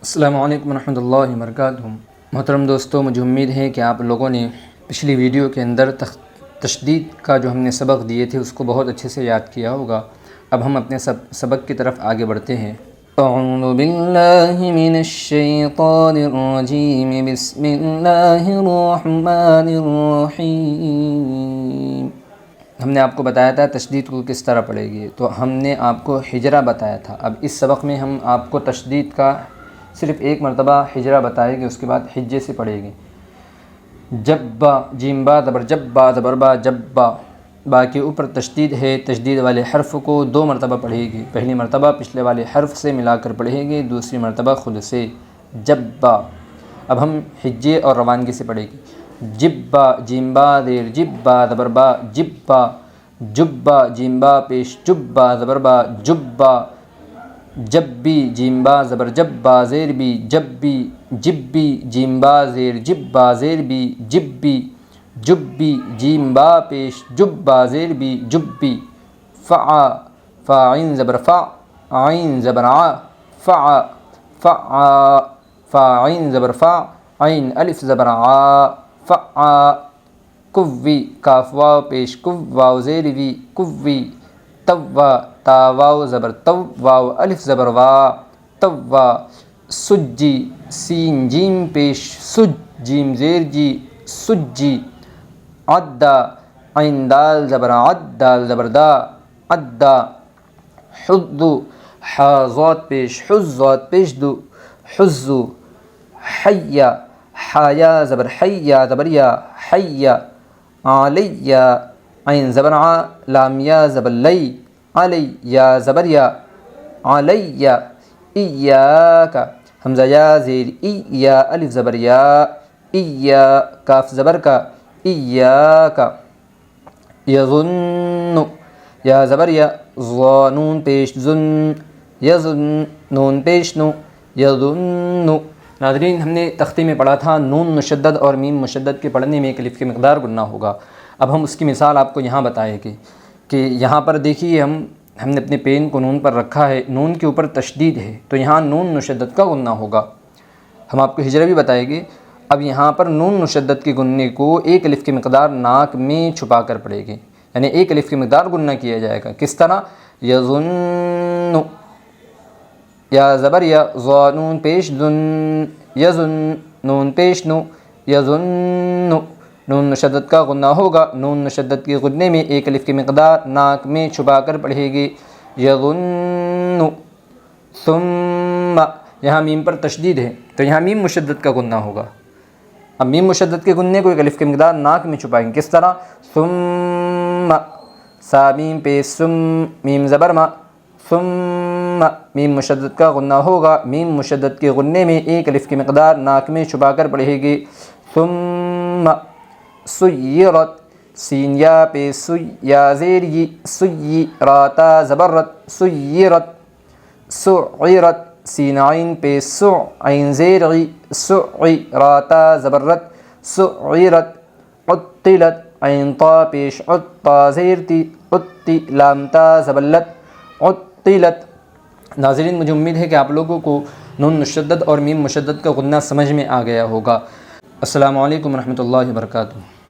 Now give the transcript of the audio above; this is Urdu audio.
السلام علیکم ورحمۃ اللہ وبرکاتہ۔ محترم دوستو، مجھے امید ہے کہ آپ لوگوں نے پچھلی ویڈیو کے اندر تشدید کا جو ہم نے سبق دیے تھے اس کو بہت اچھے سے یاد کیا ہوگا۔ اب ہم اپنے سبق کی طرف آگے بڑھتے ہیں۔ اعوذ باللہ من الشیطان الرجیم، بسم اللہ الرحمن الرحیم۔ ہم نے آپ کو بتایا تھا تشدید کو کس طرح پڑھے گی، تو ہم نے آپ کو ہجرہ بتایا تھا۔ اب اس سبق میں ہم آپ کو تشدید کا صرف ایک مرتبہ ہجرہ بتائے گی، اس کے بعد حجے سے پڑھے گی۔ جبا، جیم با زبر جبا زبر با، جبا، با کے اوپر تشدید ہے، تشدید والے حرف کو 2 مرتبہ پڑھے گی۔ پہلی مرتبہ پچھلے والے حرف سے ملا کر پڑھے گی، دوسری مرتبہ خود سے، جبا۔ اب ہم حجے اور روانگی سے پڑھے گی۔ جبا، جیم با زیر جبا زبر با، جبا، جبا، جیم با پیش جبا زبر با، جبا، جبی، جیم با زبر جبا زیر بی، جبی، جبی، جیم با زیر جبا زیر بی، جبی، جبی، جیم با پیش جبا زیر بی، جبی۔ فعا، فاعین زبر فا، عین زبر ع، فعا، فعا، فاعین زبر فا، عین الف زبر ع، فعا۔ کوی، کاف واو پیش کو واو زیر وی، کوی۔ توا، تا واو زبر تو، واو الف زبر وا، توا۔ سجی، سین جیم پیش سج، جیم زیر جی، سجی۔ عدا، عین دال زبر عد، دال زبر دا، عدا۔ حضو، حا ضاد پیش حز، ضاد پیش دو، حزو۔ حیا، حایا زبر حیا زبر یا، حیا۔ علیہ، عین زبر ع، لام یا زبر لی، علی، یا زبر یا، علیہ۔ ایاک، حمزہ یا زیر ای، یا الف زبر یا، ایا، کاف زبر کا، ایاک۔ یظن، یا زبر یا، ظا نون پیش ظن، یظن، نون پیش نو، یظن۔ ناظرین، ہم نے تختے میں پڑھا تھا نون مشدد اور میم مشدد کے پڑھنے میں ایک الف کی مقدار گنا ہوگا۔ اب ہم اس کی مثال آپ کو یہاں بتائیں گے کہ یہاں پر دیکھیے ہم نے اپنے پین کو نون پر رکھا ہے، نون کے اوپر تشدید ہے تو یہاں نون مشدد کا غنہ ہوگا۔ ہم آپ کو ہجرہ بھی بتائیں گے۔ اب یہاں پر نون مشدد کے غنے کو ایک الف کی مقدار ناک میں چھپا کر پڑے گی، یعنی ایک الف کی مقدار غنہ کیا جائے گا۔ کس طرح؟ یظن، یا زبر یا، ظا نون پیش ذن، یظن، نون پیش نو، یظن۔ نون مشدد کا غنہ ہوگا، نون مشدد کے غنے میں ایک الف کی مقدار ناک میں چھپا کر پڑھے گی، یظن۔ ثم، یہاں میم پر تشدید ہے تو یہاں میم مشدد کا غنہ ہوگا۔ اب میم مشدد کے غنے کو ایک الف کی مقدار ناک میں چھپائیں گے، کس طرح؟ ثم، سا میم پہ سم، میم زبر ما، ثم، میم مشدد کا غنہ ہوگا، میم مشدد کے غنے میں ایک الف کی مقدار ناک میں چھپا کر پڑھے گی، ثم۔ سیرت، سین یا پہ سی، یا زیر ی، سی، راتا زبرت، سیرت۔ سعرت، سین عین پہ سع، عین زیر عی، سعی، راتا زبرت، سعرت۔ عطلت، عین طا پیش عط، طا زیر تی، عطی، لام تا زبلت، عطلت۔ ناظرین، مجھے امید ہے کہ آپ لوگوں کو نون مشدد اور میم مشدد کا غنہ سمجھ میں آ گیا ہوگا۔ السلام علیکم ورحمۃ اللہ وبرکاتہ۔